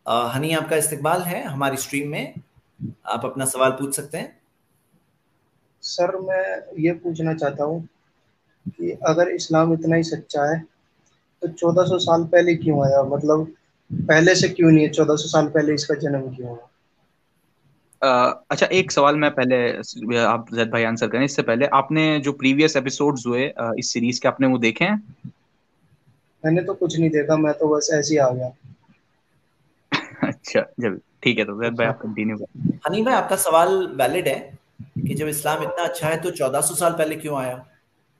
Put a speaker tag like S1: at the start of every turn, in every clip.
S1: हनी, आपका इस्तकबाल है हमारी स्ट्रीम में। आप अपना सवाल पूछ सकते हैं।
S2: सर मैं ये पूछना चाहता हूँ कि अगर इस्लाम इतना ही सच्चा है तो 1400 साल पहले क्यों आया? मतलब पहले से क्यों नहीं है? 1400 साल पहले इसका जन्म क्यों हुआ?
S3: अच्छा, एक सवाल मैं पहले, आप जैद भाई आंसर करें इससे पहले, आपने जो प्रीवियस एपिसोड्स हुए इस सीरीज के, आपने वो देखे हैं?
S2: मैंने तो कुछ नहीं देखा, मैं तो बस ऐसे ही आ गया।
S3: अच्छा, जब ठीक है तो जैद भाई
S2: अच्छा।
S3: आप कंटिन्यू करें।
S1: हनी भाई, आपका सवाल वैलिड है कि जब इस्लाम इतना अच्छा है तो 1400 साल पहले क्यों आया।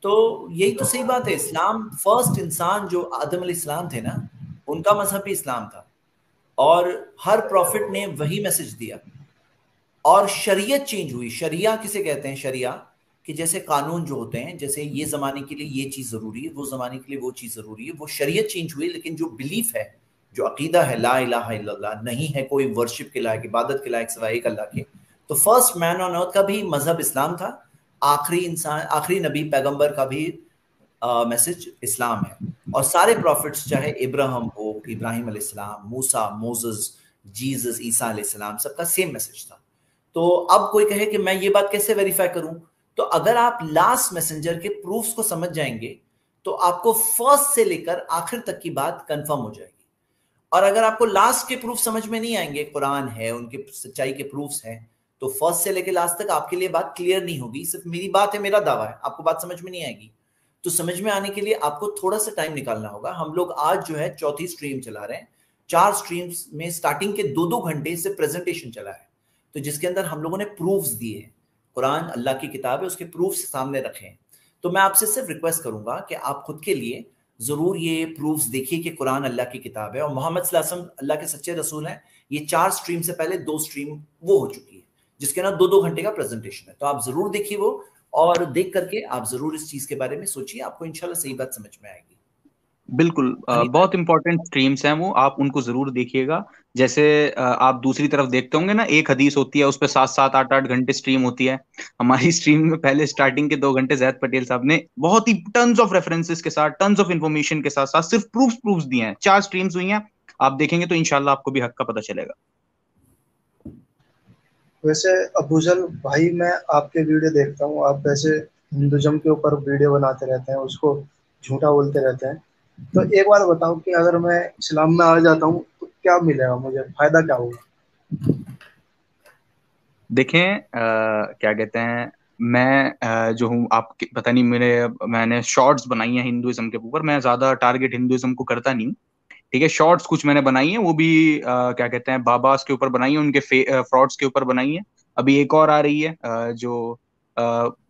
S1: तो यही तो सही बात है। इस्लाम, फर्स्ट इंसान जो आदम अलैहिस्सलाम थे ना, उनका मजहब भी इस्लाम था। और हर प्रॉफिट ने वही मैसेज दिया। और शरीयत चेंज हुई। शरिया किसे कहते हैं? शरिया कि जैसे कानून जो होते हैं, जैसे ये जमाने के लिए ये चीज जरूरी है, वो जमाने के लिए वो चीज जरूरी है, वो शरीयत चेंज हुई। लेकिन जो बिलीफ है, जो अकीदा है, ला इलाहा इल्लल्लाह, नहीं है कोई वर्शिप के लायक, इबादत के लायक सिवाय एक अल्लाह के, तो फर्स्ट मैन ऑन अर्थ का भी मजहब इस्लाम था। आखिरी इंसान, आखिरी नबी पैगंबर का भी मैसेज इस्लाम है। और सारे प्रॉफिट्स, चाहे इब्राहिम हो, इब्राहिम अलैहिस्सलाम, मूसा, मोसेस, जीसस, ईसा अलैहिस्सलाम, सबका सेम मैसेज था। तो अब कोई कहे कि मैं ये बात कैसे वेरीफाई करूं, तो अगर आप लास्ट मैसेंजर के प्रूफ्स को समझ जाएंगे तो आपको फर्स्ट से लेकर आखिर तक की बात कंफर्म हो जाएगी। और अगर आपको लास्ट के प्रूफ समझ में नहीं आएंगे, कुरान है, उनके सच्चाई के प्रूफ्स हैं, तो फर्स्ट से लेकर लास्ट तक आपके लिए बात क्लियर नहीं होगी। सिर्फ मेरी बात है, मेरा दावा है, आपको बात समझ में नहीं आएगी। तो समझ में आने के लिए आपको थोड़ा सा टाइम निकालना होगा। हम लोग आज जो है चौथी स्ट्रीम चला रहे हैं। 4 स्ट्रीम्स में स्टार्टिंग के 2-2 घंटे से प्रेजेंटेशन चला है, तो जिसके अंदर हम लोगों ने प्रूफ्स दिए हैं। कुरान अल्लाह की किताब है, उसके प्रूफ्स सामने रखे हैं। तो मैं आपसे सिर्फ रिक्वेस्ट करूंगा कि आप खुद के लिए जरूर ये प्रूफ्स देखिए कि कुरान अल्लाह की किताब है और मोहम्मद सल्लल्लाहु अलैहि वसल्लम अल्लाह के सच्चे रसूल हैं। ये 4 स्ट्रीम से पहले 2 स्ट्रीम वो हो चुकी है, जिसके ना 2-2 घंटे का प्रेजेंटेशन है। तो आप जरूर देखिए वो, और देख करके आप जरूर इस चीज के बारे में सोचिए। आपको इंशाल्लाह सही बात समझ में आएगी।
S3: बिल्कुल,
S1: हनी
S3: बहुत इंपॉर्टेंट स्ट्रीम्स हैं वो, आप उनको जरूर देखिएगा। जैसे आप दूसरी तरफ देखते होंगे ना, एक हदीस होती है उस पर 7-7 8-8 घंटे स्ट्रीम होती है। हमारी स्ट्रीम में पहले स्टार्टिंग के 2 घंटे जैद पटेल साहब ने बहुत ही टन्स ऑफ रेफरेंसेस के साथ, टन्स ऑफ इंफॉर्मेशन के साथ साथ सिर्फ प्रूफ्स दिए हैं। 4 स्ट्रीम्स हुई हैं, आप देखेंगे तो इंशाल्लाह आपको भी हक का पता चलेगा।
S2: वैसे अबूजल भाई, मैं आपके वीडियो देखता हूँ, आप वैसे हिंदुज्म के ऊपर वीडियो बनाते रहते हैं, उसको झूठा बोलते रहते हैं। तो एक बार बताओ कि अगर मैं इस्लाम में आ जाता हूँ तो क्या मिलेगा मुझे? फायदा क्या होगा?
S3: देखें, क्या कहते हैं, मैं जो हूँ, आप पता नहीं, मैंने शॉर्ट्स बनाई हैं हिंदुइज्म के ऊपर। मैं ज्यादा टारगेट हिंदुइज्म को करता नहीं हूँ। ठीक है, शॉर्ट्स कुछ मैंने बनाई है, वो भी क्या कहते हैं, बाबास के ऊपर बनाई है, उनके फ्रॉड्स के ऊपर बनाई है। अभी एक और आ रही है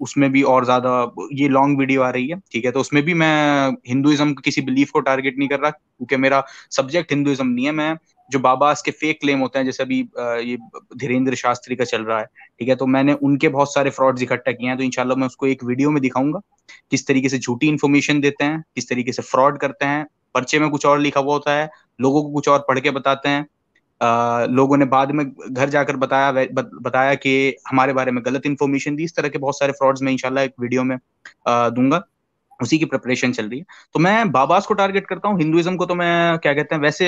S3: उसमें भी और ज्यादा ये लॉन्ग वीडियो आ रही है। ठीक है, तो उसमें भी मैं हिंदुइज्म के किसी बिलीफ को टारगेट नहीं कर रहा, क्योंकि मेरा सब्जेक्ट हिंदुइज्म नहीं है। मैं जो बाबास के फेक क्लेम होते हैं, जैसे अभी ये धीरेन्द्र शास्त्री का चल रहा है, ठीक है, तो मैंने उनके बहुत सारे फ्रॉड्स इकट्ठा किए हैं। तो इंशाल्लाह मैं उसको एक वीडियो में दिखाऊंगा, किस तरीके से झूठी इन्फॉर्मेशन देते हैं, किस तरीके से फ्रॉड करते हैं। पर्चे में कुछ और लिखा हुआ होता है, लोगों को कुछ और पढ़ के बताते हैं। लोगों ने बाद में घर जाकर बताया कि हमारे बारे में गलत इन्फॉर्मेशन दी। इस तरह के बहुत सारे फ्रॉड्स में इंशाल्लाह एक वीडियो में दूंगा। उसी की प्रिपरेशन चल रही है। तो मैं बाबास को टारगेट करता हूँ, हिंदुइज्म को तो मैं क्या कहते हैं, वैसे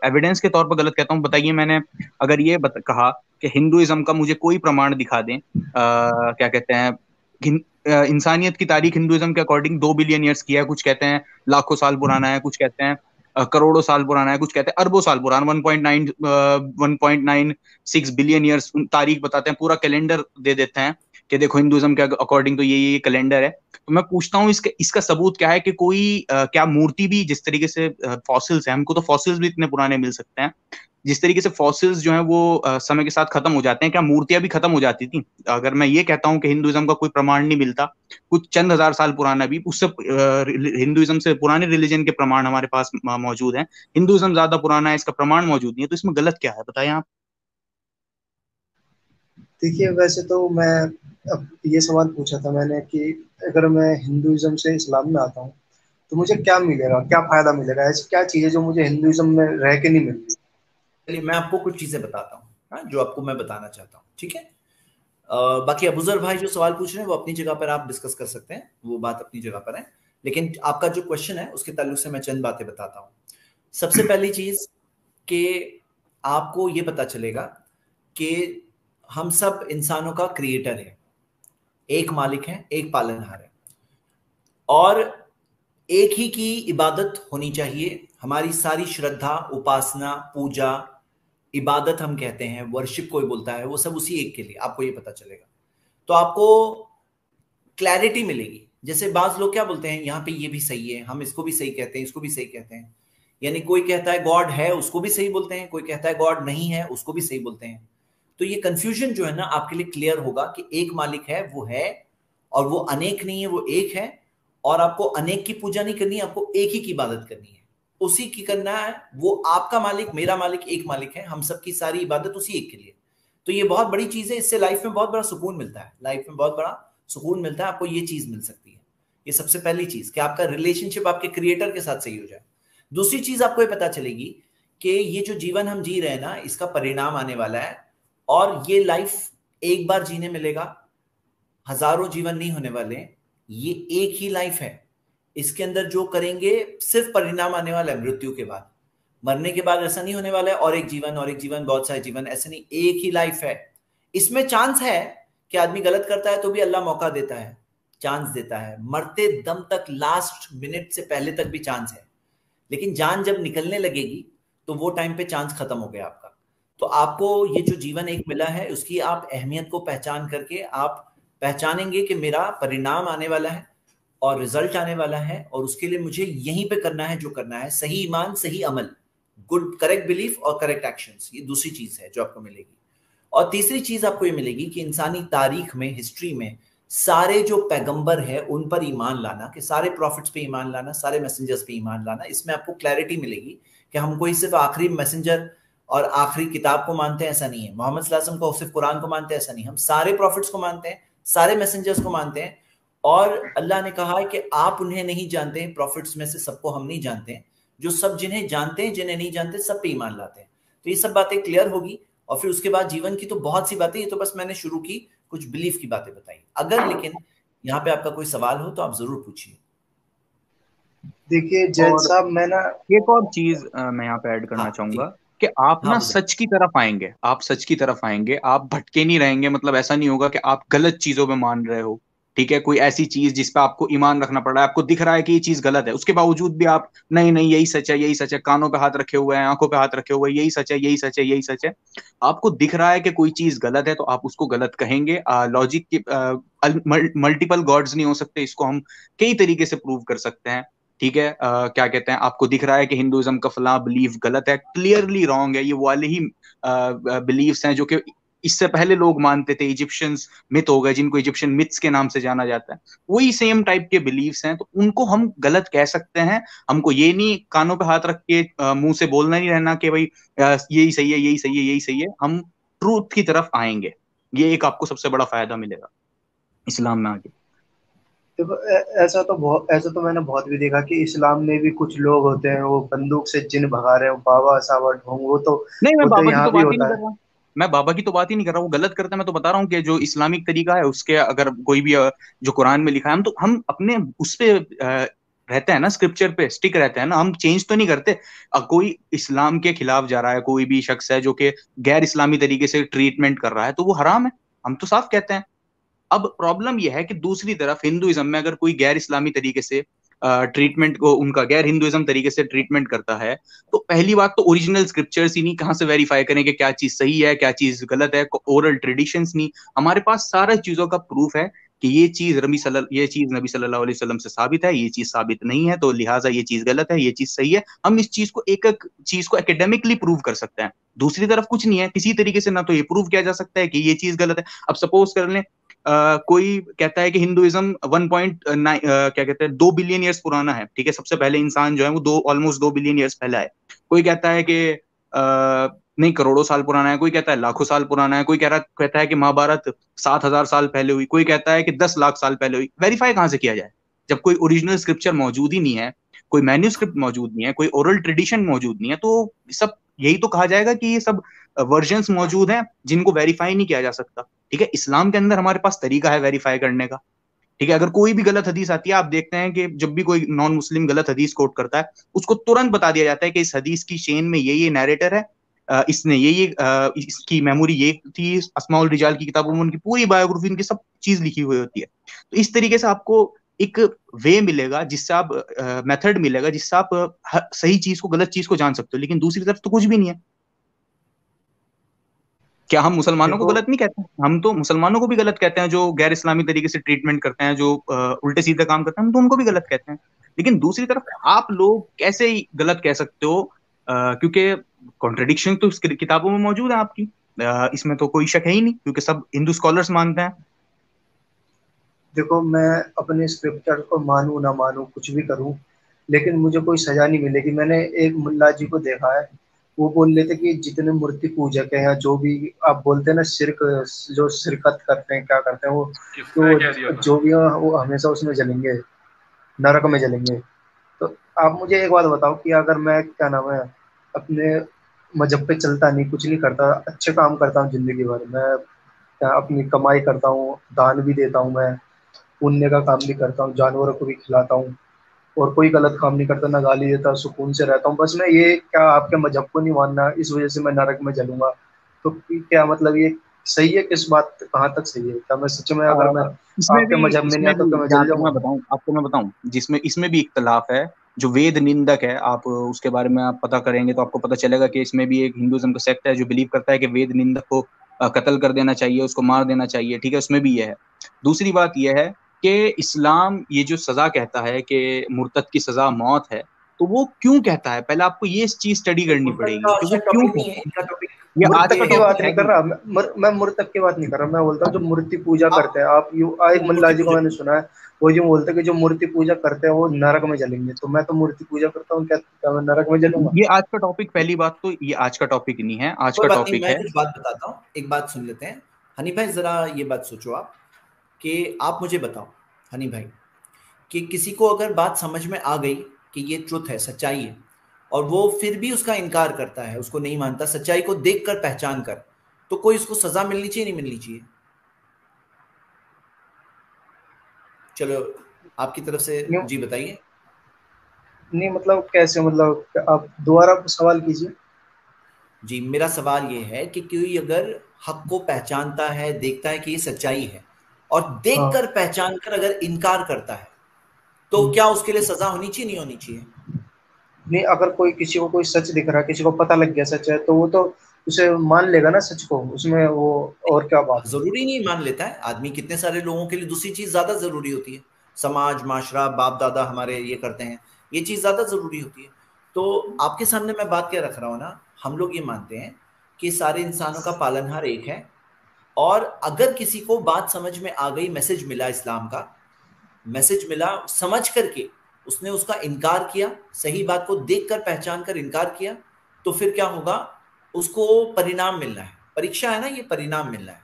S3: एविडेंस के तौर पर गलत कहता हूँ। बताइए, मैंने अगर ये कहा कि हिंदुइज्म का मुझे कोई प्रमाण दिखा दें, क्या कहते हैं, इंसानियत की तारीख हिंदुइज्म के अकॉर्डिंग 2 बिलियन ईयर्स की है, कुछ कहते हैं लाखों साल पुराना है, कुछ कहते हैं करोड़ों साल पुराना है, कुछ कहते हैं अरबों साल पुराना, 1.96 बिलियन ईयर्स तारीख बताते हैं, पूरा कैलेंडर दे देते हैं कि देखो हिंदुइज्म के अकॉर्डिंग तो ये कैलेंडर है। तो मैं पूछता हूँ इसका सबूत क्या है कि कोई क्या मूर्ति भी, जिस तरीके से फॉसिल्स हैं, हमको तो फॉसिल्स भी इतने पुराने मिल सकते हैं, जिस तरीके से फॉसिल्स जो हैं वो समय के साथ खत्म हो जाते हैं, क्या मूर्तियां भी खत्म हो जाती थी? अगर मैं ये कहता हूँ कि हिंदुइज्म का कोई प्रमाण नहीं मिलता, कुछ चंद हजार साल पुराना भी, उससे हिंदुइज्म से पुराने रिलीजन के प्रमाण हमारे पास मौजूद हैं। हिंदुइज्म ज्यादा पुराना है, इसका प्रमाण मौजूद नहीं है, तो इसमें गलत क्या है, बताएं आप।
S2: देखिए, वैसे तो मैं अब ये सवाल पूछा था मैंने कि अगर मैं हिंदुइज्म से इस्लाम में आता हूँ तो मुझे क्या मिलेगा, क्या फायदा मिलेगा? ऐसी क्या चीज़ है जो मुझे हिंदुइज्म में रह के नहीं मिल रही?
S1: चलिए, मैं आपको कुछ चीजें बताता हूँ, हाँ, जो आपको मैं बताना चाहता हूँ, ठीक है। बाकी अबूजर भाई जो सवाल पूछ रहे हैं वो अपनी जगह पर आप डिस्कस कर सकते हैं, वो बात अपनी जगह पर है। लेकिन आपका जो क्वेश्चन है उसके ताल्लुक से मैं चंद बातें बताता हूँ। सबसे पहली चीज कि आपको ये पता चलेगा कि हम सब इंसानों का क्रिएटर है, एक मालिक है, एक पालनहार है, और एक ही की इबादत होनी चाहिए। हमारी सारी श्रद्धा, उपासना, पूजा, इबादत हम कहते हैं, वर्शिप कोई बोलता है, वो सब उसी एक के लिए, आपको ये पता चलेगा। तो आपको क्लैरिटी मिलेगी। जैसे बाज लोग क्या बोलते हैं, यहाँ पे ये भी सही है, हम इसको भी सही कहते हैं, इसको भी सही कहते हैं। यानी कोई कहता है गॉड है, उसको भी सही बोलते हैं, कोई कहता है गॉड नहीं है, उसको भी सही बोलते हैं। तो ये कंफ्यूजन जो है ना, आपके लिए क्लियर होगा कि एक मालिक है, वो है, और वो अनेक नहीं है, वो एक है। और आपको अनेक की पूजा नहीं करनी है, आपको एक ही की इबादत करनी है, उसी की करना है। वो आपका मालिक, मेरा मालिक एक मालिक है, हम सबकी सारी इबादत उसी एक के लिए। तो ये बहुत बड़ी चीज है, इससे लाइफ में बहुत बड़ा सुकून मिलता है, लाइफ में बहुत बड़ा सुकून मिलता है। आपको ये चीज मिल सकती है, ये सबसे पहली चीज, कि आपका रिलेशनशिप आपके क्रिएटर के साथ सही हो जाए। दूसरी चीज आपको ये पता चलेगी कि ये जो जीवन हम जी रहे हैं ना, इसका परिणाम आने वाला है, और ये लाइफ एक बार जीने मिलेगा, हजारों जीवन नहीं होने वाले, ये एक ही लाइफ है। इसके अंदर जो करेंगे सिर्फ परिणाम आने वाला है मृत्यु के बाद। मरने के बाद ऐसा नहीं होने वाला है और एक जीवन, और एक जीवन, बहुत सारे जीवन, ऐसे नहीं, एक ही लाइफ है। इसमें चांस है कि आदमी गलत करता है तो भी अल्लाह मौका देता है, चांस देता है, मरते दम तक, लास्ट मिनट से पहले तक भी चांस है। लेकिन जान जब निकलने लगेगी तो वो टाइम पे चांस खत्म हो गया आपका। तो आपको ये जो जीवन एक मिला है, उसकी आप अहमियत को पहचान करके आप पहचानेंगे कि मेरा परिणाम आने वाला है और रिजल्ट आने वाला है, और उसके लिए मुझे यहीं पे करना है जो करना है, सही ईमान, सही अमल, गुड करेक्ट बिलीफ और करेक्ट एक्शंस। ये दूसरी चीज है जो आपको मिलेगी। और तीसरी चीज आपको ये मिलेगी कि इंसानी तारीख में, हिस्ट्री में, सारे जो पैगंबर है उन पर ईमान लाना, कि सारे प्रॉफिट्स पे ईमान लाना, सारे मैसेंजर्स पे ईमान लाना। इसमें आपको क्लैरिटी मिलेगी कि हम कोई सिर्फ आखिरी मैसेंजर और आखिरी किताब को मानते हैं, ऐसा नहीं है। मोहम्मद सल्लल्लाहु अलैहि वसल्लम को सिर्फ कुरान को मानते हैं, ऐसा नहीं। हम सारे प्रॉफिट्स को मानते हैं, सारे मैसेंजर्स को मानते हैं। और अल्लाह ने कहा है कि आप उन्हें नहीं जानते, प्रॉफिट्स में से सबको हम नहीं जानते, जो सब जिन्हें जानते हैं, जिन्हें नहीं जानते, सब पे ईमान लाते हैं। तो ये सब बातें क्लियर होगी। और फिर उसके बाद जीवन की तो बहुत सी बातें, ये तो बस मैंने शुरू की, कुछ बिलीफ की बातें बताई। अगर लेकिन यहाँ पे आपका कोई सवाल हो तो आप जरूर पूछिए।
S2: देखिए जैद साहब, मैं ना
S3: एक और चीज मैं यहाँ पे ऐड करना चाहूंगा कि आप
S1: हाँ,
S3: ना सच की तरफ आएंगे, आप सच की तरफ आएंगे, आप भटके नहीं रहेंगे। मतलब ऐसा नहीं होगा कि आप गलत चीजों पे मान रहे हो, ठीक है, कोई ऐसी चीज जिस पे आपको ईमान रखना पड़ रहा है, आपको दिख रहा है कि ये चीज गलत है, उसके बावजूद भी आप नहीं नहीं यही सच है, यही सच है, कानों पे हाथ रखे हुए हैं, आंखों पे हाथ रखे हुए हैं, यही सच है, यही सच है, यही सच है। आपको दिख रहा है कि कोई चीज गलत है तो आप उसको गलत कहेंगे। लॉजिक की मल्टीपल गॉड्स नहीं हो सकते, इसको हम कई तरीके से प्रूव कर सकते हैं, ठीक है। क्या कहते हैं, आपको दिख रहा है कि हिंदुइज्म का फला बिलीफ गलत है, क्लियरली रॉन्ग है, ये वाले ही बिलीफ्स हैं जो कि इससे पहले लोग मानते थे। इजिप्शियंस मिथ हो गए, जिनको इजिप्शियन मिथ्स के नाम से जाना जाता है, वही सेम टाइप के बिलीफ्स हैं, तो उनको हम गलत कह सकते हैं। हमको ये नहीं कानों पे हाथ रख के मुंह से बोलना नहीं रहना कि भाई यही सही है, यही सही है, यही सही है। हम ट्रूथ की तरफ आएंगे, ये एक आपको सबसे बड़ा फायदा मिलेगा इस्लाम में आगे।
S2: देखो ऐसा तो मैंने बहुत भी देखा कि इस्लाम में भी कुछ लोग होते हैं, वो बंदूक से जिन भगा रहे हो, बाबा सावा ढोंग,
S3: नहीं, मैं
S2: वो तो
S3: बाबा की
S2: यहाँ
S3: तो
S2: भी
S3: बात ही नहीं
S2: होता
S3: कर
S2: है।
S3: रहा, मैं बाबा की तो बात ही नहीं कर रहा, वो गलत करते हैं। मैं तो बता रहा हूँ कि जो इस्लामिक तरीका है उसके, अगर कोई भी जो कुरान में लिखा है, हम अपने उस पे रहते हैं ना, स्क्रिप्चर पे स्टिक रहते हैं ना, हम चेंज तो नहीं करते। कोई इस्लाम के खिलाफ जा रहा है, कोई भी शख्स है जो कि गैर इस्लामी तरीके से ट्रीटमेंट कर रहा है, तो वो हराम है, हम तो साफ कहते हैं। अब प्रॉब्लम यह है कि दूसरी तरफ हिंदुइज्म में अगर कोई गैर इस्लामी तरीके से ट्रीटमेंट को, उनका गैर हिंदुइज्म तरीके से ट्रीटमेंट करता है, तो पहली बात तो ओरिजिनल स्क्रिप्चर्स ही नहीं, कहां से वेरीफाई करें कि क्या चीज सही है, क्या चीज गलत है। ओरल ट्रेडिशंस नहीं, हमारे पास सारा चीजों का प्रूफ है कि ये चीज नबी सल्लल्लाहु अलैहि वसल्लम से साबित है, ये चीज साबित नहीं है, तो लिहाजा ये चीज गलत है, ये चीज सही है। हम इस चीज को, एक एक चीज को एकेडमिकली प्रूव कर सकते हैं। दूसरी तरफ कुछ नहीं है, किसी तरीके से ना तो ये प्रूव किया जा सकता है कि ये चीज गलत है। अब सपोज कर लें कोई कहता है कि हिंदुइज्म 1.9 क्या कहते हैं 2 बिलियन ईयर्स पुराना है, ठीक है, सबसे पहले इंसान जो है वो ऑलमोस्ट 2 बिलियन ईयर्स पहले आए। कोई कहता है कि नहीं करोड़ों साल पुराना है, कोई कहता है लाखों साल पुराना है, कोई कहता है कि महाभारत 7,000 साल पहले हुई, कोई कहता है कि 10 लाख साल पहले हुई। वेरीफाई कहां से किया जाए जब कोई ओरिजिनल स्क्रिप्चर मौजूद ही नहीं है, कोई मैन्यूस्क्रिप्ट मौजूद नहीं है, कोई ओरल ट्रेडिशन मौजूद नहीं है, तो सब यही तो कहा जाएगा कि ये सब वर्जन्स मौजूद हैं जिनको वेरीफाई नहीं किया जा सकता। ठीक है, इस्लाम के अंदर हमारे पास तरीका है वेरीफाई करने का। ठीक है, अगर कोई भी गलत हदीस आती है, आप देखते हैं कि जब भी कोई नॉन मुस्लिम गलत हदीस कोट करता है, उसको तुरंत बता दिया जाता है कि इस हदीस की चेन में ये नैरेटर है, इसने ये इसकी मेमोरी ये थी, अस्माउल रिजाल की किताबों में उनकी पूरी बायोग्राफी, उनकी सब चीज लिखी हुई होती है। तो इस तरीके से आपको एक वे मिलेगा जिससे आप मेथड मिलेगा जिससे आप सही चीज को गलत चीज को जान सकते हो। लेकिन दूसरी तरफ तो कुछ भी नहीं है। क्या हम मुसलमानों को
S2: देखो
S3: गलत नहीं कहते? हम तो मुसलमानों को भी गलत कहते हैं, जो गैर इस्लामी तरीके से ट्रीटमेंट करते हैं, जो उल्टे सीधे काम करते हैं, हम तो उनको भी गलत कहते हैं। लेकिन दूसरी तरफ आप लोग कैसे ही गलत कह सकते हो? क्योंकि कॉन्ट्रडिक्शन तो किताबों में मौजूद है आपकी, इसमें तो कोई शक है ही नहीं, क्योंकि सब हिंदू स्कॉलर्स मानते हैं।
S2: देखो, मैं अपने स्क्रिप्चर को मानूं ना मानूं, कुछ भी करूं, लेकिन मुझे कोई सजा नहीं मिलेगी। मैंने एक मुल्ला जी को देखा है, वो बोल रहे थे कि जितने मूर्ति पूजक हैं या जो भी आप बोलते हैं ना, शिरक, जो शिरकत करते हैं, क्या करते हैं वो,
S3: किसने कह दिया
S2: तो
S3: था?
S2: जो भी हैं वो हमेशा उसमें जलेंगे, नरक में जलेंगे। तो आप मुझे एक बात बताओ कि अगर मैं, क्या नाम है, अपने मजहब पे चलता नहीं, कुछ नहीं करता, अच्छे काम करता हूँ जिंदगी भर, मैं अपनी कमाई करता हूँ, दान भी देता हूँ, मैं पुण्य का काम भी करता हूँ, जानवरों को भी खिलाता हूँ, और कोई गलत काम नहीं करता, ना गाली देता, सुकून से रहता हूँ, बस मैं ये, क्या आपके मजहब को नहीं मानना, इस वजह से मैं नरक में जलूंगा? तो क्या मतलब, ये सही है? किस बात, कहाँ तक सही है? क्या मैं सच में, अगर मैं
S3: इसमें
S2: आपके
S3: भी
S2: मजहब में नहीं
S3: इसमें
S2: आता
S3: भी
S2: तो मैं
S3: जहां
S2: जल
S3: तक मैं
S2: जाऊंगा?
S3: बताऊं आपको, मैं बताऊं, जिसमें इसमें भी इख्तलाफ है। जो वेद निंदक है, आप उसके बारे में आप पता करेंगे तो आपको पता चलेगा कि इसमें भी एक हिंदुइज्म का सेक्ट है जो बिलीव करता है कि वेद निंदक को कत्ल कर देना चाहिए, उसको मार देना चाहिए। ठीक है, उसमें भी यह है। दूसरी बात यह है कि इस्लाम ये जो सजा कहता है कि मुर्तद की सजा मौत है, तो वो क्यों कहता है? पहले आपको ये चीज स्टडी
S1: ये
S3: करनी
S1: मुर्तद
S3: पड़ेगी
S1: का
S3: कि वो
S1: शायद
S3: क्यों
S1: टॉपिक नहीं है
S3: कहता है।
S1: इनका टॉपिक।
S3: ये आज
S2: मुर्तक
S3: का
S2: की
S3: टॉपिक
S2: बात
S3: है
S2: नहीं कर
S3: भी।
S2: रहा मैं मुर्तक की बात नहीं कर रहा, मैं बोलता हूँ जो मूर्ति पूजा करते हैं,
S1: आप
S2: आप यू एक मुल्ला
S1: मूर्ति
S2: जी को
S1: पूजक।
S2: मैंने सुना है, वो जो बोलते हैं कि जो मूर्ति पूजा करते हैं वो नरक में जलेंगे, तो मैं तो मूर्ति पूजा करता हूँ, क्या मैं नरक में जलूंगा?
S3: ये आज का टॉपिक, पहली बात तो ये आज का टॉपिक नहीं है। आज
S1: कोई
S3: का
S1: बात नहीं,
S3: टॉपिक
S1: मैं
S3: है
S1: कुछ बात बताता हूँ, एक बात सुन लेते हैं। हनी भाई जरा ये बात सोचो आप, कि आप मुझे बताओ हनी भाई, कि किसी को अगर बात समझ में आ गई कि ये ट्रुथ है, सच्चाई है, और वो फिर भी उसका इनकार करता है, उसको नहीं मानता, सच्चाई को देखकर पहचान कर, तो कोई उसको सजा मिलनी चाहिए नहीं मिलनी चाहिए? चलो आपकी तरफ से
S2: नहीं,
S1: जी बताइए।
S2: नहीं मतलब कैसे, मतलब आप दोबारा सवाल कीजिए।
S1: जी मेरा सवाल ये है कि कोई अगर हक को पहचानता है, देखता है कि ये सच्चाई है, और
S2: हाँ।
S1: देखकर पहचान कर अगर इनकार करता है, तो
S2: हम्म।
S1: क्या उसके लिए सजा होनी चाहिए नहीं होनी चाहिए?
S2: नहीं, अगर कोई, किसी को कोई सच दिख रहा है, किसी को पता लग गया सच है, तो वो तो उसे मान लेगा ना सच को, उसमें वो, और क्या बात है?
S1: जरूरी नहीं मान लेता है आदमी, कितने सारे लोगों के लिए दूसरी चीज ज्यादा जरूरी होती है। समाज, माशरा, बाप दादा हमारे ये करते हैं, ये चीज ज्यादा जरूरी होती है। तो आपके सामने मैं बात क्या रख रहा हूं ना, हम लोग ये मानते हैं कि सारे इंसानों का पालनहार एक है, और अगर किसी को बात समझ में आ गई, मैसेज मिला इस्लाम का, मैसेज मिला समझ करके, उसने उसका इनकार किया, सही बात को देखकर पहचान कर इनकार किया, तो फिर क्या होगा? उसको परिणाम मिलना है, परीक्षा है ना, ये परिणाम मिलना है।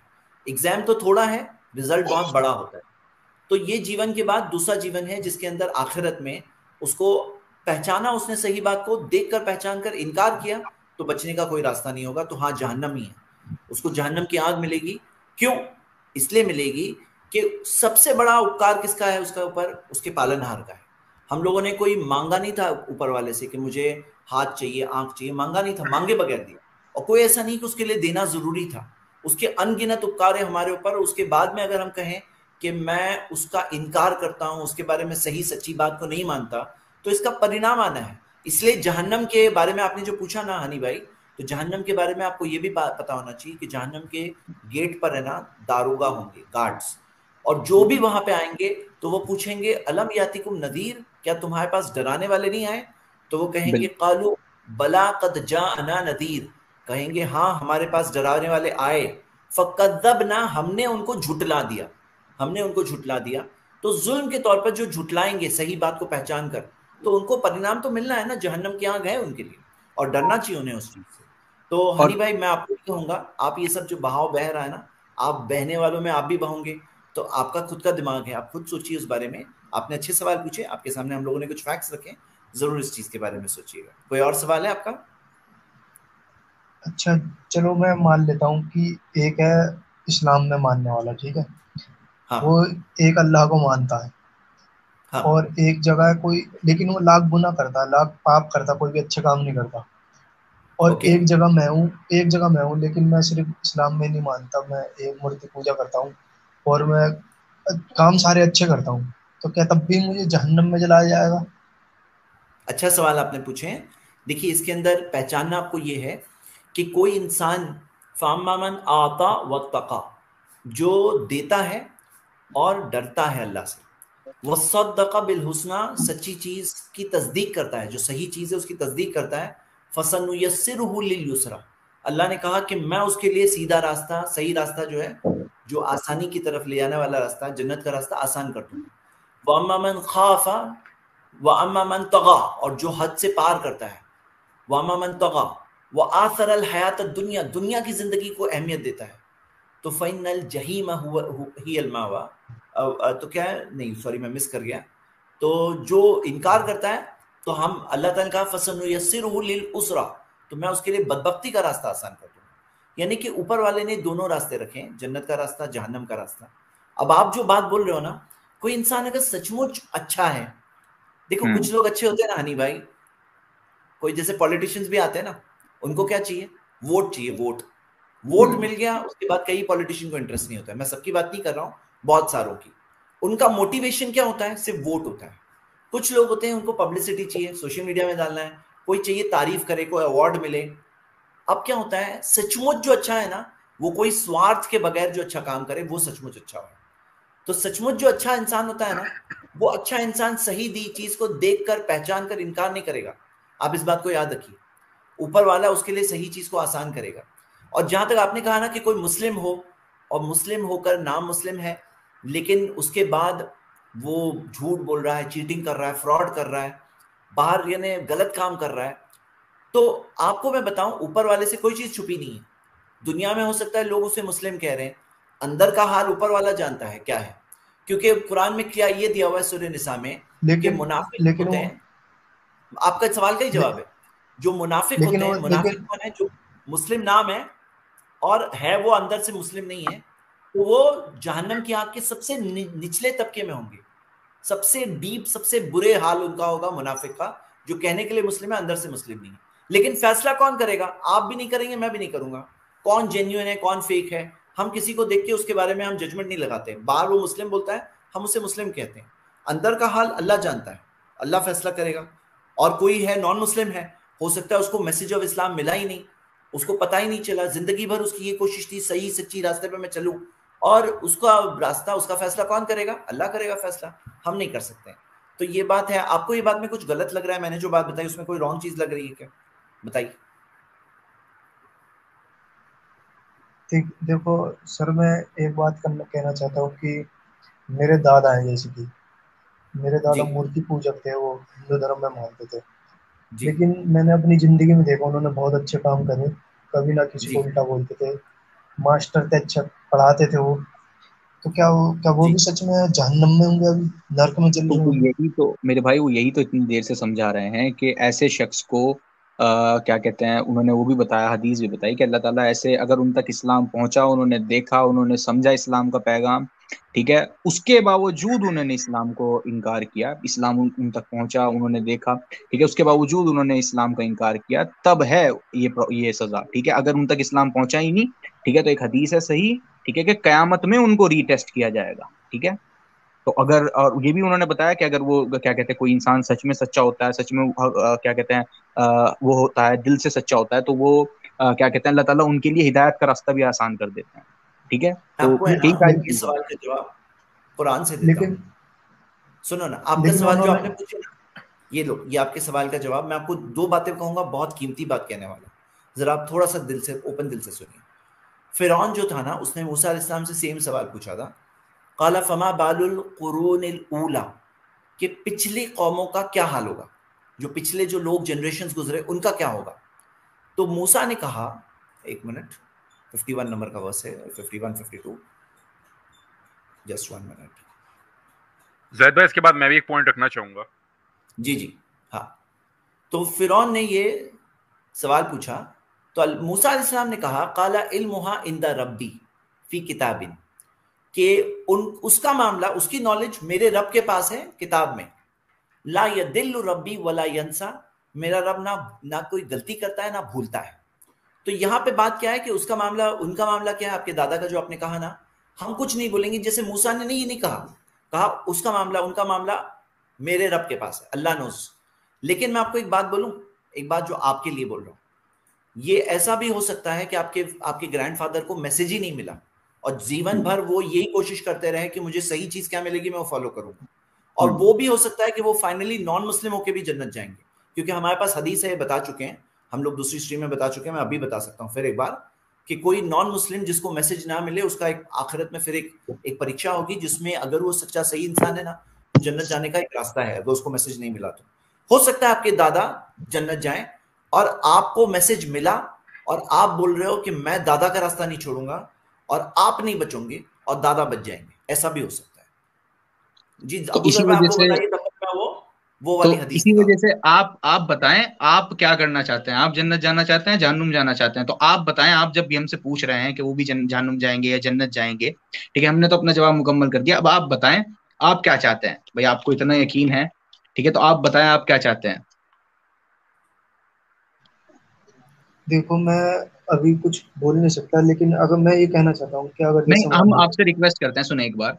S1: एग्जाम तो थोड़ा है, रिजल्ट बहुत बड़ा होता है। तो ये जीवन के बाद दूसरा जीवन है जिसके अंदर आखिरत में उसको पहचाना, उसने सही बात को देखकर पहचान कर इनकार किया, तो बचने का कोई रास्ता नहीं होगा, तो हाँ जहन्नम ही है, उसको जहन्नम की आग मिलेगी। क्यों? इसलिए मिलेगी कि सबसे बड़ा उपकार किसका है उसका ऊपर? उसके पालनहार का है। हम लोगों ने कोई मांगा नहीं था ऊपर वाले से कि मुझे हाथ चाहिए, आंख चाहिए, मांगा नहीं था, मांगे बगैर दिया। और कोई ऐसा नहीं कि उसके लिए देना जरूरी था, उसके अनगिनत उपकार है हमारे ऊपर। उसके बाद में अगर हम कहें कि मैं उसका इनकार करता हूं, उसके बारे में सही सच्ची बात को नहीं मानता, तो इसका परिणाम आना है। इसलिए जहन्नम के बारे में आपने जो पूछा ना हनी भाई, तो जहन्नम के बारे में आपको ये भी पता होना चाहिए कि जहन्नम के गेट पर है ना दारोगा होंगे, गार्ड्स, और जो भी वहां पे आएंगे तो वो पूछेंगे अलम यातिकुम नदीर, क्या तुम्हारे पास डराने वाले नहीं आए? तो वो कहेंगे
S3: बिल्कुल।
S1: कालू बला कद जाअना नदीर, कहेंगे हाँ हमारे पास डराने वाले आए। फकद्दबना, हमने उनको झुटला दिया, हमने उनको झुटला दिया। तो जुल्म के तौर पर जो झुटलाएंगे सही बात को पहचान कर, तो उनको परिणाम तो मिलना है ना, जहन्नम की आग है उनके लिए, और डरना चाहिए उन्हें उस चीज से। तो हनी
S3: और
S1: भाई मैं आपको भी कहूंगा, आप ये सब जो बहाव बह रहा है ना, आप बहने वालों में आप भी बहोगे, तो आपका खुद का दिमाग है, आप खुद सोचिए उस बारे में। आपने अच्छे सवाल पूछे, आपके सामने हम लोगों ने कुछ फैक्ट्स रखे, जरूर इस चीज के बारे में सोचिएगा। कोई और सवाल है आपका?
S2: अच्छा, चलो मैं मान लेता हूँ कि एक है इस्लाम में मानने वाला, ठीक है, वो
S1: हाँ।
S2: एक अल्लाह को मानता है,
S1: हाँ।
S2: और एक जगह है कोई, लेकिन वो लाख गुनाह करता है, लाख पाप करता है, कोई भी अच्छे काम नहीं करता, और
S1: ओके।
S2: एक जगह मैं हूँ, लेकिन मैं सिर्फ इस्लाम में नहीं मानता, मैं एक मूर्ति पूजा करता हूँ और मैं काम सारे अच्छे करता हूँ, तो क्या तब भी मुझे जहन्नम में जलाया जाएगा?
S1: अच्छा सवाल आपने पूछे हैं। देखिए, इसके अंदर पहचानना आपको ये है कि कोई इंसान फाम्मामन आता वत्तका, जो देता है और डरता है अल्लाह से, वसद्दक़ बिल हुस्ना, सच्ची चीज की तस्दीक करता है, जो सही चीज है उसकी तस्दीक करता है, फसनुयस्सिरुहु लिल युसरा, अल्लाह ने कहा कि मैं उसके लिए सीधा रास्ता, सही रास्ता जो है, जो आसानी की तरफ ले जाने वाला रास्ता, जन्नत का रास्ता आसान कर दूंगा। व अम्मा मन खाफा व अम्मा मन तगा, और जो हद से पार करता है, व अम्मा मन तगा व आसर अल हयात दुनिया, दुनिया की जिंदगी को अहमियत देता है, तो फ़इन्नल जहीम हियल मावा, तो क्या है, नहीं सॉरी मैं मिस कर गया। तो जो इनकार करता है, तो हम अल्लाह ताला ने कहा फसनुयस्सिरुहु लिल उसरा, तो मैं उसके लिए बदबख्ती का रास्ता आसान कर दूंगा। यानी कि ऊपर वाले ने दोनों रास्ते रखे हैं, जन्नत का रास्ता, जहन्नम का रास्ता। अब आप जो बात बोल रहे हो ना, कोई इंसान अगर सचमुच अच्छा है, देखो कुछ लोग अच्छे होते हैं ना हनी भाई, कोई जैसे पॉलिटिशियंस भी आते हैं ना, उनको क्या चाहिए, वोट चाहिए, वोट। वोट मिल गया उसके बाद कई पॉलिटिशियन को इंटरेस्ट नहीं होता है, मैं सबकी बात नहीं कर रहा हूं, बहुत सारों की। उनका मोटिवेशन क्या होता है, सिर्फ वोट होता है। कुछ लोग होते हैं उनको पब्लिसिटी चाहिए, सोशल मीडिया में डालना है, कोई चाहिए तारीफ करे, कोई अवार्ड मिले। अब क्या होता है, सचमुच जो अच्छा है ना, वो कोई स्वार्थ के बगैर जो अच्छा काम करे वो सचमुच अच्छा हो। तो सचमुच जो अच्छा इंसान होता है ना, वो अच्छा इंसान सही दी चीज को देखकर पहचान कर इनकार नहीं करेगा। आप इस बात को याद रखिए, ऊपर वाला उसके लिए सही चीज को आसान करेगा। और जहां तक आपने कहा ना कि कोई मुस्लिम हो और मुस्लिम होकर नाम मुस्लिम है, लेकिन उसके बाद वो झूठ बोल रहा है, चीटिंग कर रहा है, फ्रॉड कर रहा है, बाहर यानी गलत काम कर रहा है, तो आपको मैं बताऊं, ऊपर वाले से कोई चीज छुपी नहीं है। दुनिया में हो सकता है लोग उसे मुस्लिम कह रहे हैं, अंदर का हाल ऊपर वाला जानता है क्या है। क्योंकि कुरान में क्या ये दिया हुआ है सूरह निसा में कि
S2: लेकिन
S1: मुनाफिक
S2: लेकिन
S1: होते
S2: वो
S1: हैं। आपका सवाल का ही
S2: ले,
S1: जवाब है, जो मुनाफिक
S2: लेकिन
S1: होते
S2: वो
S1: हैं, मुनाफिक
S2: लेकिन
S1: कौन है, जो मुस्लिम नाम है और है वो अंदर से मुस्लिम नहीं है, तो वो जहन्नम की आग के सबसे निचले तबके में होंगे। सबसे डीप, सबसे बुरे हाल उनका होगा मुनाफिक का, जो कहने के लिए मुस्लिम है, अंदर से मुस्लिम नहीं है। लेकिन फैसला कौन करेगा, आप भी नहीं करेंगे, मैं भी नहीं करूंगा, कौन जेन्युइन है कौन फेक है। हम किसी को देख के उसके बारे में हम जजमेंट नहीं लगाते। बाहर वो मुस्लिम बोलता है, हम उसे मुस्लिम कहते हैं, अंदर का हाल अल्लाह जानता है, अल्लाह फैसला करेगा। और कोई है नॉन मुस्लिम है, हो सकता है उसको मैसेज ऑफ इस्लाम मिला ही नहीं, उसको पता ही नहीं चला, जिंदगी भर उसकी ये कोशिश थी सही सच्ची रास्ते पे मैं चलूं, और उसका रास्ता, उसका फैसला कौन करेगा, अल्लाह करेगा फैसला, हम नहीं कर सकते। तो ये बात है। आपको ये बात में कुछ गलत लग रहा है, मैंने जो बात बताई उसमें कोई रॉन्ग चीज लग रही है क्या, बताइए।
S2: ठीक, देखो सर, मैं एक बात कहना चाहता हूँ कि मेरे दादा हैं, जैसे कि मेरे दादा
S1: जी
S2: मूर्ति पूजक थे, वो हिंदू धर्म में मानते थे।
S1: जी
S2: लेकिन मैंने अपनी जिंदगी में देखा उन्होंने बहुत अच्छे काम करे, कभी ना किसी को
S1: जी
S2: उल्टा बोलते थे, मास्टर थे, अच्छा पढ़ाते थे वो। तो क्या वो
S1: जी।
S2: भी सच में जहन्नम में होंगे, अभी नर्क में चल
S3: तो
S2: रहे
S3: वो
S2: होंगे?
S3: यही तो मेरे भाई, वो यही तो इतनी देर से समझा रहे हैं कि ऐसे शख्स को क्या कहते हैं, उन्होंने वो भी बताया, हदीस भी बताई कि अल्लाह ताला ऐसे, अगर उन तक इस्लाम पहुंचा, उन्होंने देखा, उन्होंने समझा इस्लाम का पैगाम, ठीक है, उसके बावजूद उन्होंने इस्लाम को इनकार किया, इस्लाम उन तक पहुंचा, उन्होंने देखा, ठीक है, उसके बावजूद उन्होंने इस्लाम का इनकार किया, तब है ये सजा, ठीक है। अगर उन तक इस्लाम पहुंचा ही नहीं, ठीक है, तो एक हदीस है सही, ठीक है, कि कयामत में उनको रीटेस्ट किया जाएगा, ठीक है। तो अगर, और ये भी उन्होंने बताया कि अगर वो क्या कहते हैं, कोई इंसान सच में सच्चा होता है, सच में क्या कहते हैं, वो होता है, दिल से सच्चा होता है, तो वो क्या कहते हैं, अल्लाह ताला उनके लिए हिदायत का रास्ता भी आसान कर देते हैं, ठीक है। तो
S1: आपको है ना,
S3: यही सारी
S1: इस
S3: चीजें हैं।
S1: सवाल का जवाब कुरान से देता हूं।
S2: लेकिन
S1: सुनो ना, आपका
S2: लेकिन
S1: सवाल जो
S2: उन्होंने
S1: आपने पूछा ना, ये लो, ये आपके सवाल का जवाब। मैं आपको दो बातें कहूंगा, बहुत कीमती बात कहने वाला, जरा आप थोड़ा सा दिल से, ओपन दिल से सुनिए। फिरौन जो था ना, उसने मूसा अलैहिस्सलाम से सेम सवाल पूछा था, काला फमा बालुल कुरूनिल ऊला, कि पिछली कौमों का क्या हाल होगा, जो पिछले जो लोग जनरेशंस गुजरे उनका क्या होगा। तो मूसा ने कहा, एक मिनट, 51 नंबर का वर्स है, 51 52, जस्ट 1 मिनट।
S4: जैद भाई, इसके बाद मैं भी एक पॉइंट रखना चाहूंगा।
S1: जी जी, हाँ। तो फिरौन ने ये सवाल पूछा, तो मूसा अलैहिस्सलाम ने कहा, काला इल्मुहा इंदा रब्बी फी किताबिन, कि उन उसका मामला, उसकी नॉलेज मेरे रब के पास है किताब में। ला यदिल्लु रब्बी वला यंसा, मेरा रब ना ना कोई गलती करता है ना भूलता है। तो यहाँ पे बात क्या है कि उसका मामला, उनका मामला क्या है, आपके दादा का जो आपने कहा ना, हम कुछ नहीं बोलेंगे, जैसे मूसा ने नहीं कहा उसका मामला, उनका मामला मेरे रब के पास है, अल्लाह नोज। लेकिन मैं आपको एक बात बोलूं, एक बात जो आपके लिए बोल रहा हूं, ये ऐसा भी हो सकता है कि आपके ग्रैंडफादर को मैसेज ही नहीं मिला और जीवन भर वो यही कोशिश करते रहे कि मुझे सही चीज क्या मिलेगी मैं वो फॉलो करूंगा, और वो भी हो सकता है कि वो फाइनली नॉन मुस्लिम होकर भी जन्नत जाएंगे। क्योंकि हमारे पास हदीस है, बता चुके हैं हम लोग, दूसरी स्ट्रीम में बता चुके हैं, मैं अभी बता सकता हूँ फिर एक बार, कि कोई नॉन मुस्लिम जिसको मैसेज ना मिले उसका एक आखिरत में फिर एक परीक्षा होगी, जिसमें अगर वो सच्चा सही इंसान है ना तो जन्नत जाने का एक रास्ता है, अगर उसको मैसेज नहीं मिला तो। हो सकता है आपके दादा जन्नत जाएं और आपको मैसेज मिला और आप बोल रहे हो कि मैं दादा का रास्ता नहीं छोड़ूंगा, और आप नहीं बचोगे और दादा बच जाएंगे, ऐसा भी हो सकता है। जी
S3: तो
S1: अबू
S3: इसी
S1: जर, आप
S3: वजह
S1: वो
S3: से
S1: बताइए तब तक मैं वो वाली
S3: तो
S1: हदीस
S3: इसी
S1: निकाल।
S3: वजह से आप बताएं, आप क्या करना चाहते हैं? आप जन्नत जाना चाहते हैं, जहन्नुम जाना चाहते हैं? तो आप बताएं, आप जब भी हमसे पूछ रहे हैं कि वो भी जहन्नुम जाएंगे या जन्नत जाएंगे, ठीक है, हमने तो अपना जवाब मुकम्मल कर दिया। अब आप बताएं आप क्या चाहते हैं। भाई आपको इतना यकीन है, ठीक है, तो आप बताएं आप क्या चाहते हैं।
S2: देखो मैं अभी कुछ बोल नहीं सकता, लेकिन अगर मैं ये कहना चाहता हूँ कि अगर
S3: नहीं,
S2: जैसे मान
S3: हम
S2: लो,
S3: आपसे रिक्वेस्ट करते हैं, सुने एक बार,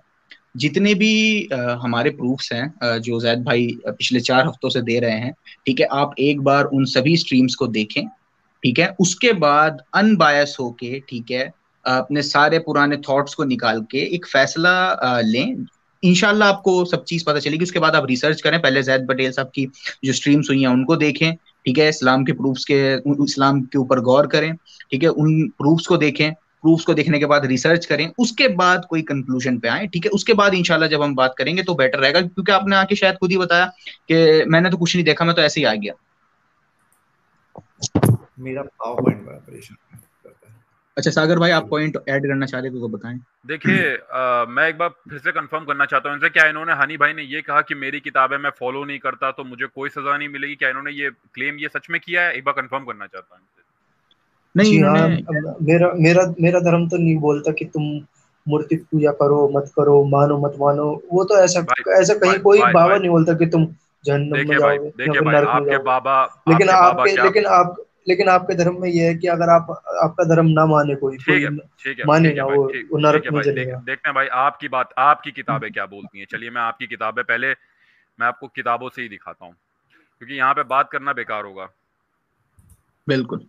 S3: जितने भी हमारे प्रूफ्स हैं जो जैद भाई पिछले 4 हफ्तों से दे रहे हैं, ठीक है, आप एक बार उन सभी स्ट्रीम्स को देखें, ठीक है, उसके बाद अनबायस होके, ठीक है, अपने सारे पुराने थॉट्स को निकाल के एक फैसला लें। इंशाल्लाह आपको सब चीज पता चलेगी। उसके बाद आप रिसर्च करें, पहले जैद पटेल साहब की जो स्ट्रीम्स हुई हैं उनको देखें, ठीक है, इस्लाम के प्रूफ्स के, इस्लाम के ऊपर गौर करें, ठीक है, उन प्रूफ्स को देखें, प्रूफ्स को देखने के बाद रिसर्च करें, उसके बाद कोई कंक्लूजन पे आए, ठीक है, उसके बाद इंशाल्लाह जब हम बात करेंगे तो बेटर रहेगा। क्योंकि आपने आके शायद खुद ही बताया कि मैंने तो कुछ नहीं देखा, मैं तो ऐसे ही आ गया।
S1: मेरा पावर पॉइंट बड़ा परेशान करता है।
S3: अच्छा सागर भाई, आप पॉइंट ऐड करना चाह रहे थे तो बताएं।
S4: देखिए मैं एक बार फिर से कंफर्म करना चाहता हूँ इनसे, क्या इन्होंने, हनी भाई ने ये कहा कि मेरी किताबें मैं फॉलो नहीं करता तो मुझे कोई सजा नहीं मिलेगी, क्या इन्होंने ये क्लेम ये सच में किया है? एक बार कंफर्म करना चाहता हूँ इनसे।
S3: नहीं,
S2: जी हाँ,
S3: इन्होंने
S2: मेरा मेरा मेरा धर्म तो नहीं बोलता कि तुम मूर्ति पूजा करो मत करो, मानो मत मानो। वो तो ऐसा
S4: भाई
S2: ऐसा
S4: भाई
S2: कहीं कोई
S4: भाई
S2: बाबा
S4: भाई
S2: नहीं बोलता कि तुम जहन्नम में जाओगे या
S4: देखिए
S2: फिर
S4: भाई,
S2: नरक में जाओगे। लेकिन
S4: आपके बाबा क्या,
S2: लेकिन आपके धर्म में ये है कि अगर आपका धर्म ना माने, कोई माने
S4: ठीक है
S2: ना,
S4: भाई,
S2: वो
S4: ठीक
S2: नरक
S4: है
S2: में
S4: भाई,
S2: चलेगा।
S4: देखते हैं भाई आपकी किताबें क्या बोलती हैं। चलिए मैं आपकी किताबें पहले, मैं आपको किताबों से ही दिखाता हूँ, क्योंकि यहाँ पे बात करना बेकार होगा।
S3: बिल्कुल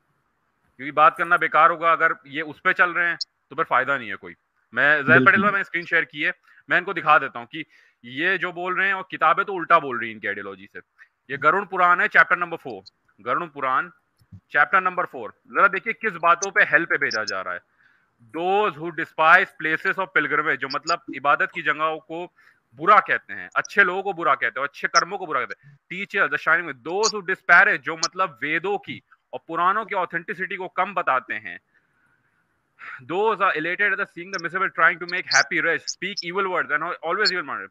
S4: क्योंकि बात करना बेकार होगा अगर ये उस पर चल रहे हैं, तो फिर फायदा नहीं है कोई। मैं जैद पटेल
S3: बिल्कुल
S4: मैंने स्क्रीन शेयर की है, मैं इनको दिखा देता हूँ कि ये जो बोल रहे हैं और किताबें तो उल्टा बोल रही हैं इनकी आइडियोलॉजी से। ये गरुड़ पुराण है, chapter number 4, Garuda Purana chapter number 4। जरा देखिए किस बातों पे हेल पे भेजा जा रहा है। Those who despise places of pilgrimage, जो मतलब इबादत की जगहों को बुरा कहते हैं, अच्छे लोगों को बुरा कहते हैं, अच्छे कर्मों को बुरा कहते हैं। टीचर्स द शाइनिंग में, दोज हु डिस्पैरेज, जो मतलब वेदों की और पुराणों की ऑथेंटिसिटी को कम बताते हैं। Those are elated at seeing the miserable trying to make happy rich, speak evil words and always evil minded.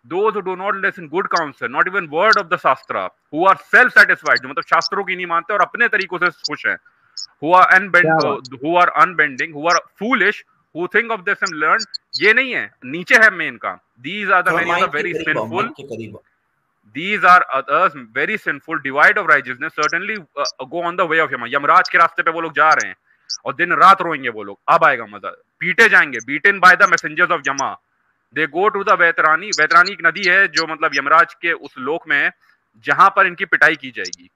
S4: Those who do not listen good counsel, not even word of the Shastra, who are self satisfied, जो मतलब शास्त्रों की नहीं मानते और अपने तरीकों से खुश हैं,
S3: क्या बात।
S4: who are unbending, who are foolish, who think of this and learn। ये नहीं है, नीचे है मेन का। These are the
S1: थोड़ा
S4: many of the
S1: माइक के
S4: very
S1: करीब आओ,
S4: sinful,
S1: माइक के करीब आओ।
S4: these are others very sinful, divide of righteousness, certainly go on the way of Yama। Yamraj के रास्ते पे वो लोग जा रहे हैं और दिन रात रोएंगे वो लोग। अब आएगा मजा, पीटे जाएंगे, beaten by the messengers of Yama। They go to the Vaitarani, Vaitarani एक नदी है जो मतलब यमराज के उस लोक में है जहां पर इनकी पिटाई की जाएगी।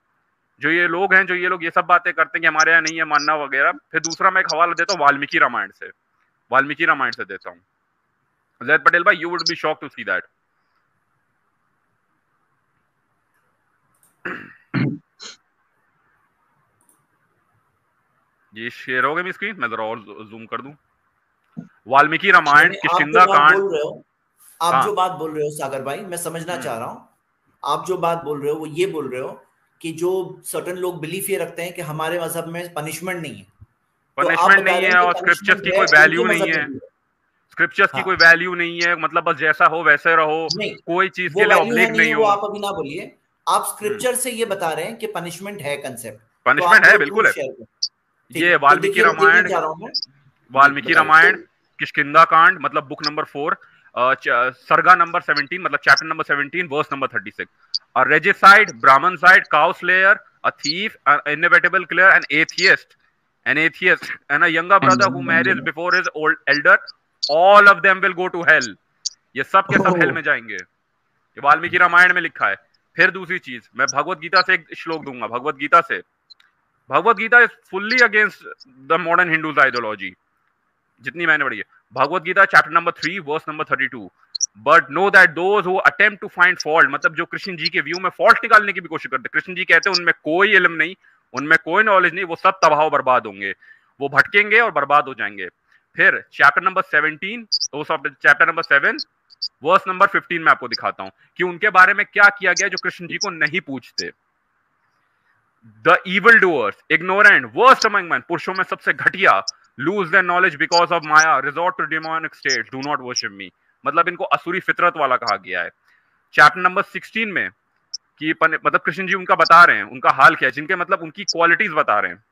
S4: जो ये लोग हैं, जो ये लोग ये सब बातें करते हैं कि हमारे यहाँ नहीं है मानना वगैरह। फिर दूसरा मैं एक हवाला देता हूँ वाल्मीकि रामायण से, वाल्मीकि रामायण से देता हूँ। जैद पटेल भाई, you would be shocked to see that. ये शेयर हो गई मेरी स्क्रीन, मैं जरा और जूम कर दूं। वाल्मीकि रामायण किष्किंधा कांड।
S1: आप जो बात बोल रहे हो सागर भाई, मैं समझना चाह रहा हूँ। आप जो बात बोल रहे हो वो ये बोल रहे हो कि जो सर्टन लोग बिलीफ ये रखते हैं कि हमारे मजहब में पनिशमेंट नहीं है,
S4: पनिशमेंट नहीं है और स्क्रिप्चर्स की कोई वैल्यू नहीं है, स्क्रिप्चर्स की कोई वैल्यू नहीं है, मतलब बस जैसा हो वैसे रहो, कोई चीज के लिए ऑब्लिक नहीं हो।
S1: वो आप अभी ना बोलिए, आप स्क्रिप्चर से ये बता रहे हैं कि पनिशमेंट है, कंसेप्ट
S4: पनिशमेंट है, बिल्कुल है। ये वाल्मीकि रामायण, वाल्मीकि रामायण किष्किंधा कांड मतलब बुक नंबर 4, सरगा नंबर 17 मतलब chapter number 17 verse number 36. A regicide, Brahmancide, cow slayer, a thief, an inevitable killer, an atheist, and a younger brother who marries before his old elder, all of them will go to hell. ये सब के सब hello में जाएंगे. ये वाल्मीकि रामायण में लिखा है. फिर दूसरी चीज, मैं भगवत गीता से एक श्लोक दूंगा. भगवत गीता से, Bhagavad Gita is fully against the modern Hindus ideology जितनी मैंने पढ़ी है. Bhagavad Gita chapter number 3 verse number 32. But no that those who attempt to find fault, मतलब जो कृष्ण जी के व्यू में फॉल्ट निकालने की भी कोशिश करते, कृष्ण जी कहते हैं उनमें कोई इल्म नहीं, उनमें कोई नॉलेज नहीं, वो सब तबाह बर्बाद होंगे, वो भटकेंगे और बर्बाद हो जाएंगे. फिर chapter number 17 chapter number 7 verse number 15 में आपको दिखाता हूं कि उनके बारे में क्या किया गया जो कृष्ण जी को नहीं पूछते. The evil doers, ignorant, worst among man, पुरुषों में सबसे घटिया, lose their knowledge because of maya, resort to demonic state, do not worship me, मतलब इनको असुरी फितरत वाला कहा गया है. चैप्टर नंबर 16 में कि मतलब कृष्ण जी उनका बता रहे हैं उनका हाल क्या है, जिनके मतलब उनकी क्वालिटीज बता रहे हैं.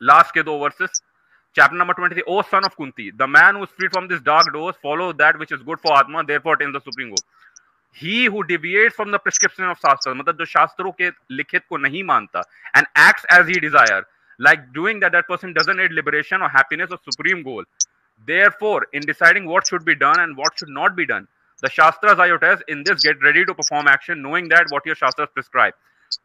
S4: लास्ट के 2 versus, chapter number 23, O son of Kunti, the man who is freed from this dark doors, follow that which is good for Atma, therefore attains the supreme goal. He who deviates from the prescription of Shastra, मतलब जो शास्त्रों के लिखित को नहीं मानता, and acts as he desire, like doing that person doesn't aid liberation or happiness or supreme goal. Therefore, in deciding what should be done and what should not be done, the Shastras IOTS in this get ready to perform action, knowing that what your Shastras prescribe.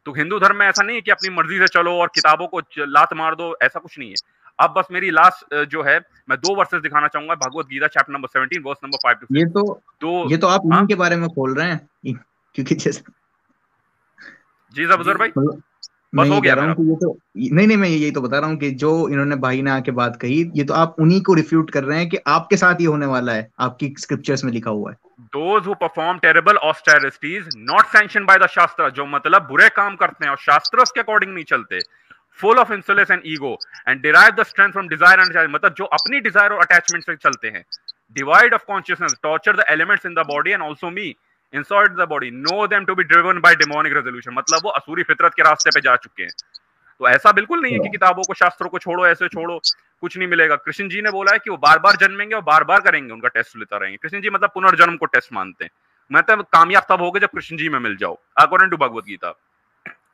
S4: तो हिंदू धर्म में ऐसा नहीं है कि अपनी मर्जी से चलो और किताबों को लात मार दो, ऐसा कुछ नहीं है. अब बस मेरी लास्ट जो है, मैं 2 वर्सेस दिखाना चाहूंगा. Bhagavad Gita chapter number 17 verse number 5 to 6.
S3: ये तो आप उन्हीं के बारे में खोल रहे हैं, क्योंकि जैसे
S4: जी अबूजर भाई बस हो गया
S3: रहा हूँ कि ये तो नहीं मैं यही तो बता रहा हूँ कि जो इन्होंने भाई ने आके बात कही, ये तो आप उन्हीं को रिफ्यूट कर रहे हैं कि आपके साथ ये होने वाला है, आपकी स्क्रिप्चर्स में लिखा हुआ है.
S4: Those who perform terrible austerities not sanctioned by the Shastra, जो मतलब बुरे काम करते हैं और शास्त्र के अकॉर्डिंग नहीं चलते, full of insolence and ego, and derive the strength from desire and attachment, मतलब जो अपनी desire और attachment से चलते हैं, divide of consciousness, torture the elements in the body and also me, insert the body, know them to be driven by demonic resolution, मतलब वो असुरी फितरत के रास्ते पे जा चुके हैं. तो ऐसा बिल्कुल नहीं है कि किताबों को शास्त्रों को छोड़ो, ऐसे छोड़ो कुछ नहीं मिलेगा. कृष्ण जी ने बोला है कि वो बार बार जन्मेंगे और बार बार करेंगे, उनका टेस्ट लेता रहेंगे. कृष्ण जी मतलब पुनर्जन्म को टेस्ट मानते हैं. मतलब कामयाब तब होगे जब कृष्ण जी में मिल जाओ, अकॉर्डिंग टू भगवत गीता.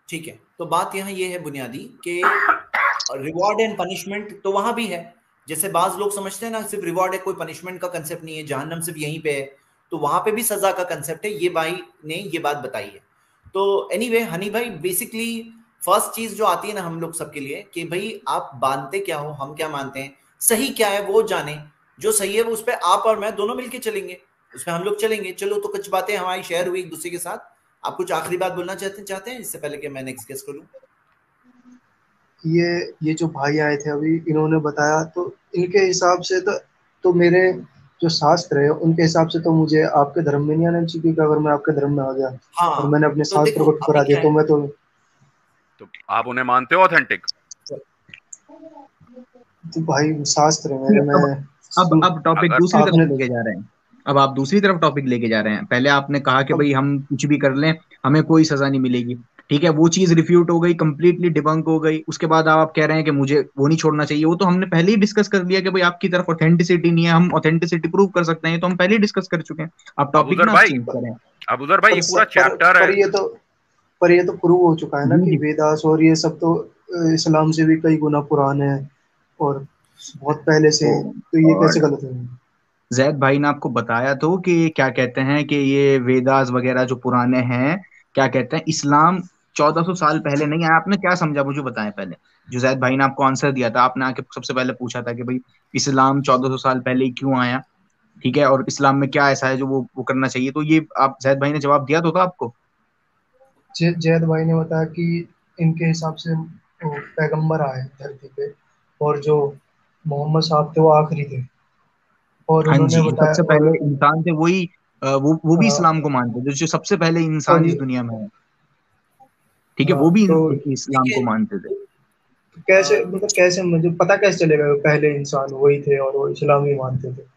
S1: ठीक है, तो बात यहाँ ये है बुनियादी कि रिवॉर्ड एंड पनिशमेंट तो वहां भी है. जैसे बाज लोग समझते हैं ना सिर्फ रिवॉर्ड है, कोई पनिशमेंट का कंसेप्ट नहीं है, जहन्नम सिर्फ यहीं पे है, तो वहां पे भी सजा का कंसेप्ट है. ये भाई ने ये बात बताई है. तो एनीवे हनी भाई, बेसिकली फर्स्ट चीज जो आती है ना हम लोग सबके लिए कि भाई आप मानते क्या हो, हम क्या मानते हैं, सही क्या है वो जाने. जो सही है वो उस पर आप और मैं दोनों मिलके चलेंगे, उसमें हम लोग चलेंगे. चलो, तो कुछ बातें हमारी शेयर हुई एक दूसरे के साथ. आप कुछ आखिरी बात बोलना चाहते हैं इससे पहले कि मैं नेक्स्ट गेस करूं?
S2: ये जो भाई आए थे अभी, इन्होंने बताया, तो इनके हिसाब से तो मेरे जो शास्त्र है उनके हिसाब से तो मुझे आपके धर्म में नहीं आना चाहिए, क्योंकि अगर मैं आपके धर्म में आ गया और मैंने अपने शास्त्र को ठुकरा दिया तो मैं तो
S4: आप उन्हें मानते हो ऑथेंटिक?
S2: तो भाई शास्त्र मेरे में.
S3: अब टॉपिक दूसरी तरफ लेके जा रहे हैं. अब आप दूसरी तरफ टॉपिक लेके जा रहे हैं. पहले आपने कहा कि भाई हम कुछ भी कर लें हमें कोई सजा नहीं मिलेगी, ठीक है, वो चीज रिफ्यूट हो गई, कंप्लीटली डिबंक हो गई. उसके बाद आप कह रहे हैं कि मुझे वो नहीं छोड़ना चाहिए. वो तो हमने पहले ही डिस्कस कर लिया कि भाई आपकी तरफ ऑथेंटिसिटी नहीं है, हम ऑथेंटिसिटी प्रूव कर सकते हैं, तो हम पहले ही डिस्कस कर चुके हैं. आप टॉपिक ना चेंज करें.
S4: अबूजर भाई, ये पूरा चैप्टर है,
S2: पर ये तो प्रूव हो चुका है ना कि वेदास और ये सब तो इस्लाम से भी कई गुना पुराने हैं और बहुत पहले से, तो ये कैसे गलत है?
S3: जैद भाई ने आपको बताया तो कि क्या कहते हैं कि ये वेदास वगैरह जो पुराने हैं, क्या कहते हैं, इस्लाम 1400 साल पहले नहीं आया. आपने क्या समझा मुझे बताएं पहले. जो जैद भाई ने आपको आंसर दिया था, आपने आके सबसे पहले पूछा था कि भाई इस्लाम 1400 साल पहले ही क्यों आया, ठीक है, और इस्लाम में क्या ऐसा है जो वो करना चाहिए. तो ये आप जैद भाई ने जवाब दिया तो था आपको.
S2: जैद भाई ने बताया कि इनके हिसाब से पैगंबर आए धरती पे और जो मोहम्मद साहब थे वो आखिरी थे, और उन्होंने बताया
S3: सबसे पहले इंसान थे वही, वो भी इस्लाम को मानते थे, जो सबसे पहले इंसान इस दुनिया में है, ठीक है, वो भी इस्लाम को मानते थे.
S2: कैसे मुझे पता कैसे चलेगा पहले इंसान वही थे और वो इस्लाम ही मानते थे?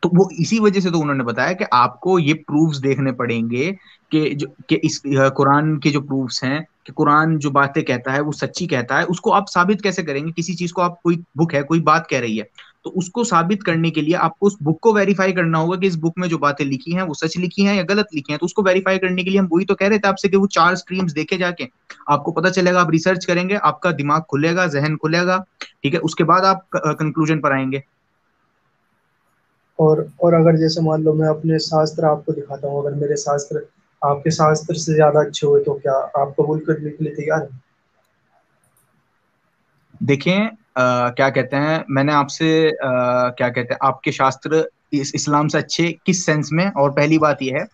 S3: तो वो इसी वजह से तो उन्होंने बताया कि आपको ये प्रूफ्स देखने पड़ेंगे कि इस कुरान के जो प्रूफ्स हैं कि कुरान जो बातें कहता है वो सच्ची कहता है. उसको आप साबित कैसे करेंगे? किसी चीज को आप, कोई बुक है, कोई बात कह रही है, तो उसको साबित करने के लिए आपको उस बुक को वेरीफाई करना होगा कि इस बुक में जो बातें लिखी हैं वो सच लिखी हैं या गलत लिखी हैं। तो उसको वेरीफाई करने के लिए हम वही तो कह रहे थे आपसे कि वो 4 स्ट्रीम्स देखे जाके आपको पता चलेगा, आप रिसर्च करेंगे, आपका दिमाग खुलेगा, जहन खुलेगा, ठीक है, उसके बाद आप कंक्लूजन पर आएंगे।
S2: और अगर जैसे मान लो मैं अपने शास्त्र आपको दिखाता हूँ, अगर मेरे शास्त्र आपके शास्त्र से ज्यादा अच्छे हुए तो क्या आप कबूल करने के लिए तैयार हैं?
S3: देखें, क्या कहते हैं, मैंने आपसे क्या कहते हैं आपके शास्त्र इस्लाम से अच्छे किस सेंस में? और पहली बात यह है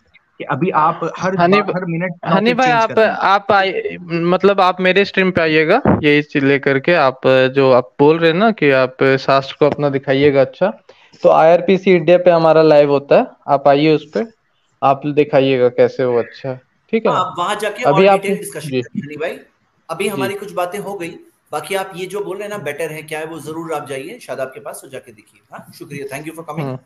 S3: कि अभी आप हर मिनट
S5: हनी
S3: टॉपिक
S5: भाई,
S3: चेंज कर रहे हैं।
S5: आप आए, मतलब आप मेरे स्ट्रीम पे आइएगा, यही चीज लेकर के। आप जो आप बोल रहे हैं ना कि आप शास्त्र को अपना दिखाइएगा, अच्छा, तो IRPC इंडिया पे हमारा लाइव होता है, आप आइए उस पे, आप दिखाइएगा कैसे वो अच्छा है, ठीक है
S1: हाँ,
S5: ना?
S1: आप वहां जाके
S5: अभी
S1: और
S5: आप
S1: डिटेल डिस्कशन
S5: जी
S1: करिए हनी भाई। अभी
S5: जी
S1: हमारी कुछ बातें हो गई, बाकी आप ये जो बोल रहे हैं ना बेटर है क्या है, वो जरूर आप जाइए, शायद आपके पास, तो जाके देखिए। हाँ, शुक्रिया, थैंक यू फॉर कमिंग।